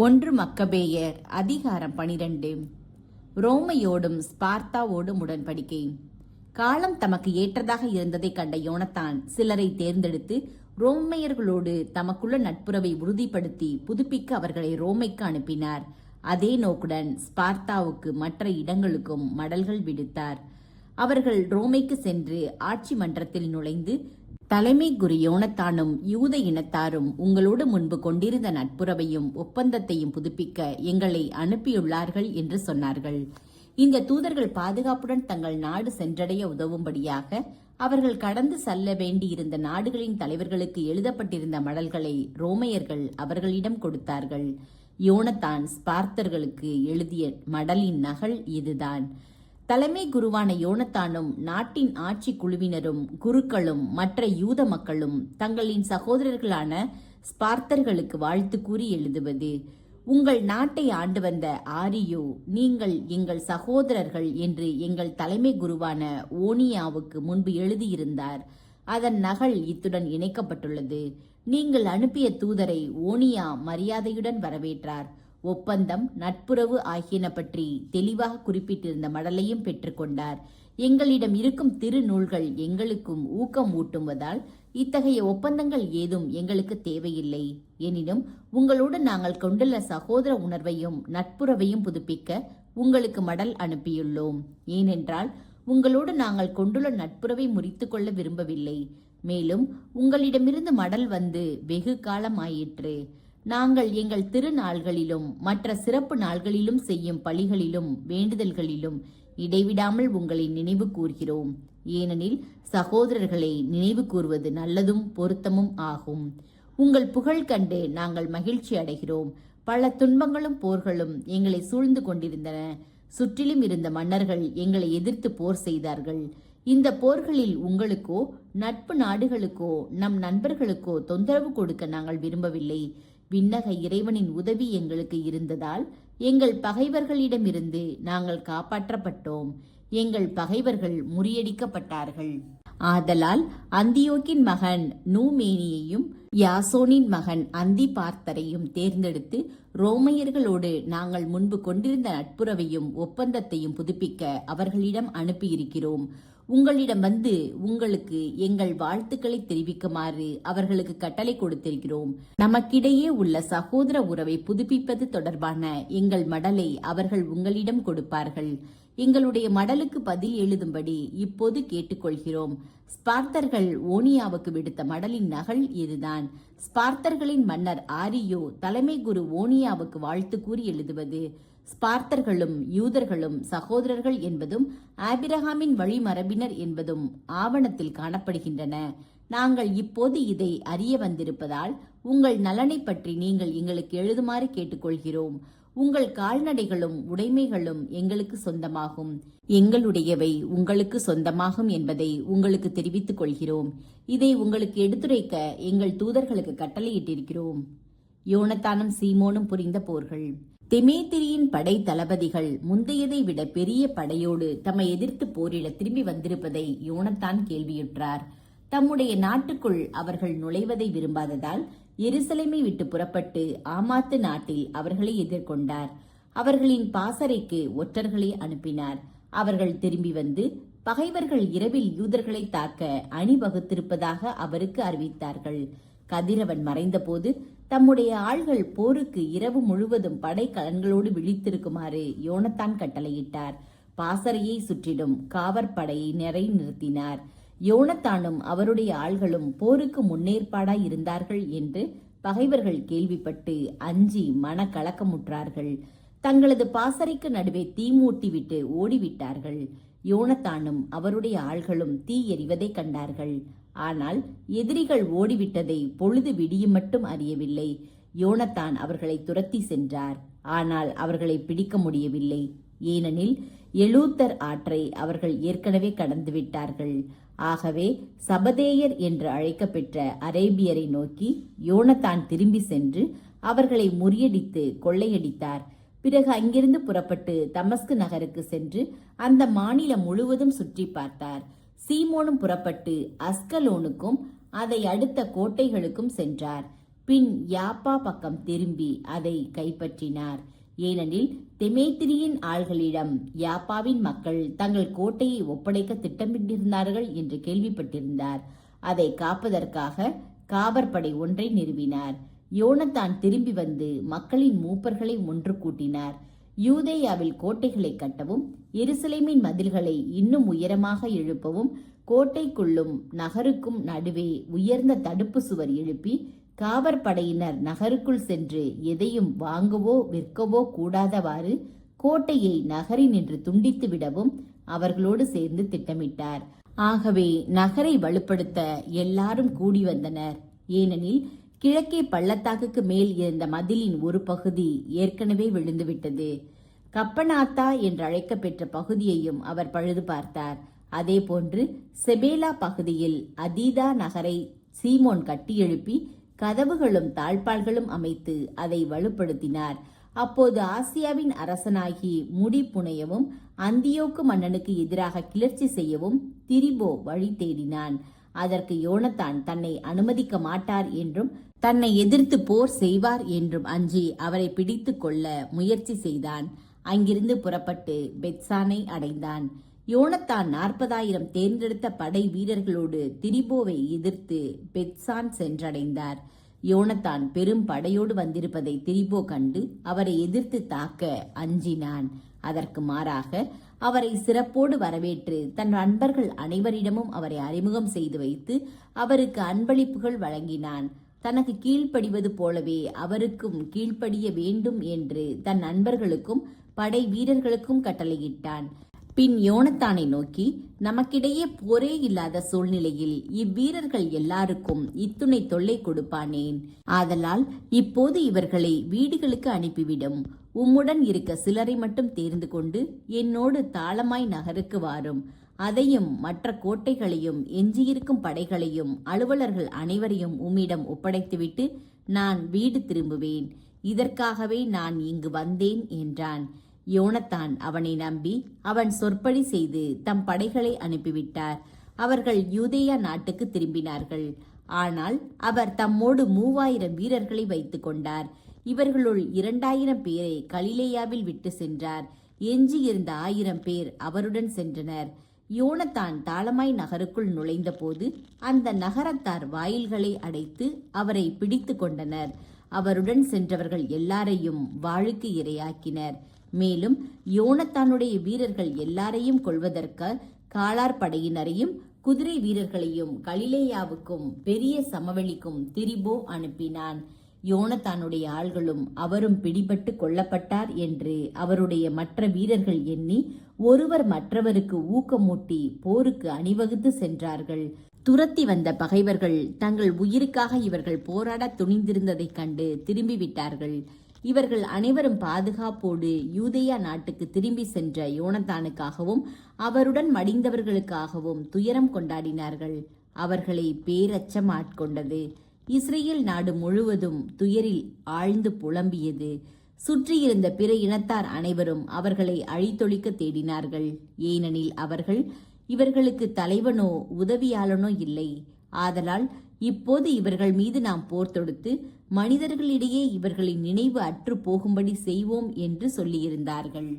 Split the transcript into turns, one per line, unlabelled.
1 மக்கபேயர் அதிகாரம் 12. ரோமையோடும் ஸ்பார்த்தாவோடும் உடன்படிக்கை. காலம் தமக்கு ஏற்றதாக இருந்ததை கண்ட யோனத்தான் சிலரை தேர்ந்தெடுத்து ரோமையர்களோடு தமக்குள்ள நட்புறவை உறுதிப்படுத்தி புதுப்பிக்க அவர்களை ரோமைக்கு அனுப்பினார். அதே நோக்குடன் ஸ்பார்த்தாவுக்கு மற்ற இடங்களுக்கும் மடல்கள் விடுத்தார். அவர்கள் ரோமைக்கு சென்று ஆட்சி மன்றத்தில் நுழைந்து, தலைமை குரு யோனத்தானும் யூத இனத்தாரும் உங்களோடு முன்பு கொண்டிருந்த நட்புறவையும் ஒப்பந்தத்தையும் புதுப்பிக்க எங்களை அனுப்பியுள்ளார்கள் என்று சொன்னார்கள். இந்த தூதர்கள் பாதுகாப்புடன் தங்கள் நாடு சென்றடைய உதவும்படியாக அவர்கள் கடந்து செல்ல வேண்டியிருந்த நாடுகளின் தலைவர்களுக்கு எழுதப்பட்டிருந்த மடல்களை ரோமையர்கள் அவர்களிடம் கொடுத்தார்கள். யோனத்தான் ஸ்பார்த்தர்களுக்கு எழுதிய மடலின் நகல் இதுதான். தலைமை குருவான யோனத்தானும் நாட்டின் ஆட்சி குழுவினரும் குருக்களும் மற்ற யூத மக்களும் தங்களின் சகோதரர்களான ஸ்பார்த்தர்களுக்கு வாழ்த்து கூறி எழுதுவது: உங்கள் நாட்டை ஆண்டு வந்த ஆரியோ, நீங்கள் எங்கள் சகோதரர்கள் என்று எங்கள் தலைமை குருவான ஓனியாவுக்கு முன்பு எழுதியிருந்தார். அதன் நகல் இத்துடன் இணைக்கப்பட்டுள்ளது. நீங்கள் அனுப்பிய தூதரை ஓனியா மரியாதையுடன் வரவேற்றார். ஒப்பந்தம், நட்புறவு ஆகியன பற்றி தெளிவாக குறிப்பிட்டிருந்த மடலையும் பெற்றுக்கொண்டார். எங்களிடம் இருக்கும் திருநூல்கள் எங்களுக்கும் ஊக்கம் ஊட்டுவதால் இத்தகைய ஒப்பந்தங்கள் ஏதும் எங்களுக்கு தேவையில்லை. எனினும் உங்களோடு நாங்கள் கொண்டுள்ள சகோதர உணர்வையும் நட்புறவையும் புதுப்பிக்க உங்களுக்கு மடல் அனுப்பியுள்ளோம். ஏனென்றால் உங்களோடு நாங்கள் கொண்டுள்ள நட்புறவை முறித்து கொள்ள விரும்பவில்லை. மேலும் உங்களிடமிருந்து மடல் வந்து வெகு காலம் ஆயிற்று. நாங்கள் எங்கள் திருநாள்களிலும் மற்ற சிறப்பு நாள்களிலும் செய்யும் பலிகளிலும் வேண்டுதல்களிலும் இடைவிடாமல் உங்களை நினைவு கூர்கிறோம். ஏனெனில் சகோதரர்களை நினைவு கூர்வது நல்லதும் பொருத்தமும் ஆகும். உங்கள் புகழ் கண்டு நாங்கள் மகிழ்ச்சி அடைகிறோம். பல துன்பங்களும் போர்களும் எங்களை சூழ்ந்து கொண்டிருந்தன. சுற்றிலும் இருந்த மன்னர்கள் எங்களை எதிர்த்து போர் செய்தார்கள். இந்த போர்களில் உங்களுக்கோ நட்பு நாடுகளுக்கோ நம் நண்பர்களுக்கோ தொந்தரவு கொடுக்க நாங்கள் விரும்பவில்லை. விண்ணக இறைவனின் உதவி எங்களுக்கு இருந்ததால் எங்கள் பகைவர்களிடமிருந்து நாங்கள் காப்பாற்றப்பட்டோம். எங்கள் பகைவர்கள் முறியடிக்கப்பட்டார்கள். ஆதலால் அந்தியோக்கின் மகன் நூமேனியையும் யாசோனின் மகன் அந்திபார்த்தரையும் தேர்ந்தெடுத்து ரோமையர்களோடு நாங்கள் முன்பு கொண்டிருந்த நட்புறவையும் ஒப்பந்தத்தையும் புதுப்பிக்க அவர்களிடம் அனுப்பியிருக்கிறோம். உங்களிடம் வந்து உங்களுக்கு எங்கள் வாழ்த்துக்களை தெரிவிக்குமாறு அவர்களுக்கு கட்டளை கொடுத்திருக்கிறோம். நமக்கிடையே உள்ள சகோதர உறவை புதுப்பிப்பது தொடர்பான எங்கள் மடலை அவர்கள் உங்களிடம் கொடுப்பார்கள். எங்களுடைய மடலுக்கு பதில் எழுதும்படி இப்போது கேட்டுக்கொள்கிறோம். ஸ்பார்த்தர்கள் ஓனியாவுக்கு விடுத்த மடலின் நகல் இதுதான். ஸ்பார்த்தர்களின் மன்னர் ஆரியோ தலைமை குரு ஓனியாவுக்கு வாழ்த்து கூறி எழுதுவது: ஸ்பார்த்தர்களும் யூதர்களும் சகோதரர்கள் என்பதும் ஆபிரகாமின் வழிமரபினர் என்பதும் ஆவணத்தில் காணப்படுகின்றன. நாங்கள் இப்போது இதை அறிய வந்திருப்பதால் உங்கள் நலனை பற்றி நீங்கள் எங்களுக்கு எழுதுமாறு கேட்டுக்கொள்கிறோம். உங்கள் கால்நடைகளும் உடைமைகளும் எங்களுக்கு சொந்தமாகும். எங்களுடையவை உங்களுக்கு சொந்தமாகும் என்பதை உங்களுக்கு தெரிவித்துக் கொள்கிறோம். இதை உங்களுக்கு எடுத்துரைக்க எங்கள் தூதர்களுக்கு கட்டளையிட்டிருக்கிறோம். யோனத்தானும் சீமோனும் புரிந்த போர்கள். தெமேத்திரியின் படை தளபதிகள் முந்தையதை விட பெரிய படையோடு தம்மை எதிர்த்து போரிட திரும்பி வந்திருப்பதை யோனத்தான் கேள்வியுற்றார். தம்முடைய நாட்டுக்குள் அவர்கள் நுழைவதை விரும்பாததால் எருசலேமை விட்டு புறப்பட்டு ஆமாத்து நாட்டில் அவர்களை எதிர்கொண்டார். அவர்களின் பாசறைக்கு ஒற்றர்களை அனுப்பினார். அவர்கள் திரும்பி வந்து பகைவர்கள் இரவில் யூதர்களை தாக்க அணிவகுத்திருப்பதாக அவருக்கு அறிவித்தார்கள். கதிரவன் மறைந்தபோது தம்முடைய ஆள்கள் போருக்கு இரவு முழுவதும் படை கலன்களோடு விழித்திருக்குமாறு யோனத்தான் கட்டளையிட்டார். பாசறையை சுற்றிலும் காவற்படையை நிறுத்தினார். யோனத்தானும் அவருடைய ஆள்களும் போருக்கு முன்னேற்பாடாய் இருந்தார்கள் என்று பகைவர்கள் கேள்விப்பட்டு அஞ்சி மனக்கலக்கமுற்றார்கள். தங்களது பாசறைக்கு நடுவே தீ மூட்டிவிட்டு ஓடிவிட்டார்கள். யோனத்தானும் அவருடைய ஆள்களும் தீ எறிவதை கண்டார்கள். ஆனால் எதிரிகள் ஓடிவிட்டதை பொழுது விடியும் மட்டும் அறியவில்லை. யோனத்தான் அவர்களை துரத்தி சென்றார். ஆனால் அவர்களை பிடிக்க முடியவில்லை. ஏனெனில் எலூத்தர் ஆற்றை அவர்கள் ஏற்கனவே கடந்து விட்டார்கள். ஆகவே சபதேயர் என்று அழைக்கப்பெற்ற அரேபியரை நோக்கி யோனத்தான் திரும்பி சென்று அவர்களை முறியடித்து கொள்ளையடித்தார். பிறகு அங்கிருந்து புறப்பட்டு தமஸ்கு நகருக்கு சென்று அந்த மாநிலம் முழுவதும் சுற்றி பார்த்தார். சீமோனும் புறப்பட்டு அஸ்கலோனுக்கும் அதை அடுத்த கோட்டைகளுக்கும் சென்றார். பின் யாப்பா பக்கம் திரும்பி அதை கைப்பற்றினார். ஏனெனில் தெமேத்திரியின் ஆள்களிடம் யாப்பாவின் மக்கள் தங்கள் கோட்டையை ஒப்படைக்க திட்டமிட்டிருந்தார்கள் என்று கேள்விப்பட்டிருந்தார். அதை காப்பதற்காக காவற்படை ஒன்றை நிறுவினார். யோனத்தான் திரும்பி வந்து மக்களின் மூப்பர்களை ஒன்று கூட்டினார். யூதேயாவில் கோட்டைகளை கட்டவும், எருசலேமின் மதில்களை இன்னும் உயரமாக எழுப்பவும், கோட்டைக்குள்ளும் நகருக்கும் நடுவே உயர்ந்த தடுப்பு சுவர் எழுப்பி, காவற்படையினர் நகருக்குள் சென்று எதையும் வாங்கவோ விற்கவோ கூடாதவாறு கோட்டையை நகரினின்று துண்டித்து விடவும் அவர்களோடு சேர்ந்து திட்டமிட்டார். ஆகவே நகரை வலுப்படுத்த எல்லாரும் கூடி வந்தனர். ஏனெனில் கிழக்கே பள்ளத்தாக்குக்கு மேல் இருந்த மதிலின் ஒரு பகுதி ஏற்கனவே விழுந்துவிட்டது. கப்பனாத்தா என்று அழைக்கப்பெற்ற பகுதியையும் அவர் பழுது பார்த்தார். அதே போன்று செபேலா பகுதியில் அதீதா நகரை சீமோன் கட்டி எழுப்பி கதவுகளும் தாழ்பாள்களும் அமைத்து அதை வலுப்படுத்தினார். அப்போது ஆசியாவின் அரசனாகி முடி புனையவும் அந்தியோக்கு மன்னனுக்கு எதிராக கிளர்ச்சி செய்யவும் திரிபோ வழி தேடினான். அதற்கு யோனத்தான் தன்னை அனுமதிக்க மாட்டார் என்றும் தன்னை எதிர்த்து போர் செய்வார் என்றும் அஞ்சி அவரை பிடித்து கொள்ள முயற்சி செய்தான். அங்கிருந்து புறப்பட்டு பெத்சானை அடைந்தான். யோனத்தான் 40,000 தேர்ந்தெடுத்த படை வீரர்களோடு திரிபோவை எதிர்த்து பெத்சான் சென்றடைந்தார். யோனத்தான் பெரும் படையோடு வந்திருப்பதை திரிபோ கண்டு அவரை எதிர்த்து தாக்க அஞ்சினான். அதற்கு மாறாக அவரை சிறப்போடு வரவேற்று தன் நண்பர்கள் அனைவரிடமும் அவரை அறிமுகம் செய்து வைத்து அவருக்கு அன்பளிப்புகள் வழங்கினான். தனக்கு கீழ்ப்படிவது போலவே அவருக்கும் கீழ்ப்படிய வேண்டும் என்று தன் நண்பர்களுக்கும் படை வீரர்களுக்கும் கட்டளையிட்டான். பின் யோனத்தானை நோக்கி, நமக்கிடையே போரே இல்லாத சூழ்நிலையில் இவ்வீரர்கள் எல்லாருக்கும் இத்துணை தொல்லை கொடுப்பானேன்? ஆதலால் இப்போது இவர்களை வீடுகளுக்கு அனுப்பிவிடும். உம்முடன் இருக்க சிலரை மட்டும் தேர்ந்து கொண்டு என்னோடு தாளமாய் நகருக்கு வாரும். அதையும் மற்ற கோட்டைகளையும் எஞ்சியிருக்கும் படைகளையும் அலுவலர்கள் அனைவரையும் உம்மிடம் ஒப்படைத்துவிட்டு நான் வீடு திரும்புவேன். இதற்காகவே நான் இங்கு வந்தேன் என்றான். யோனத்தான் அவனை நம்பி அவன் சொற்படி செய்து தம் படைகளை அனுப்பிவிட்டார். அவர்கள் யூதேயா நாட்டுக்கு திரும்பினார்கள். ஆனால் அவர் தம்மோடு 3000 வீரர்களை வைத்துக் கொண்டார். இவர்களுள் 2000 பேரை கலிலேயாவில் விட்டு சென்றார். எஞ்சியிருந்த 1000 பேர் அவருடன் சென்றனர். யோனத்தான் தாளமாய் நகருக்குள் நுழைந்த போது அந்த நகரத்தார் வாயில்களை அடைத்து அவரை பிடித்து கொண்டனர். அவருடன் சென்றவர்கள் எல்லாரையும் வாளுக்கு இரையாக்கினர். மேலும் யோனத்தானுடைய வீரர்கள் எல்லாரையும் கொல்வதற்கு காலார் படையினரையும் குதிரை வீரர்களையும் கலிலேயாவுக்கும் பெரிய சமவெளிக்கும் திரிபோ அனுப்பினான். யோனத்தானுடைய ஆள்களும் அவரும் பிடிபட்டு கொல்லப்பட்டார் என்று அவருடைய மற்ற வீரர்கள் எண்ணி ஒருவர் மற்றவருக்கு ஊக்கமூட்டி போருக்கு அணிவகுத்து சென்றார்கள். துரத்தி வந்த பகைவர்கள் தங்கள் உயிருக்காக இவர்கள் போராட துணிந்திருந்ததைக் கண்டு திரும்பிவிட்டார்கள். இவர்கள் அனைவரும் பாதுகாப்போடு யூதேயா நாட்டுக்கு திரும்பி சென்ற யோனத்தானுக்காகவும் அவருடன் மடிந்தவர்களுக்காகவும் துயரம் கொண்டாடினார்கள். அவர்களை பேரச்சம் ஆட்கொண்டது. இஸ்ரேல் நாடு முழுவதும் துயரில் ஆழ்ந்து புலம்பியது. சுற்றியிருந்த பிற இனத்தார் அனைவரும் அவர்களை அழித்தொழிக்க தேடினார்கள். ஏனெனில் அவர்கள், இவர்களுக்கு தலைவனோ உதவியாளனோ இல்லை. ஆதலால் இப்போது இவர்கள் மீது நாம் போர் தொடுத்து மனிதர்களிடையே இவர்களின் நினைவு அற்று போகும்படி செய்வோம் என்று சொல்லியிருந்தார்கள்.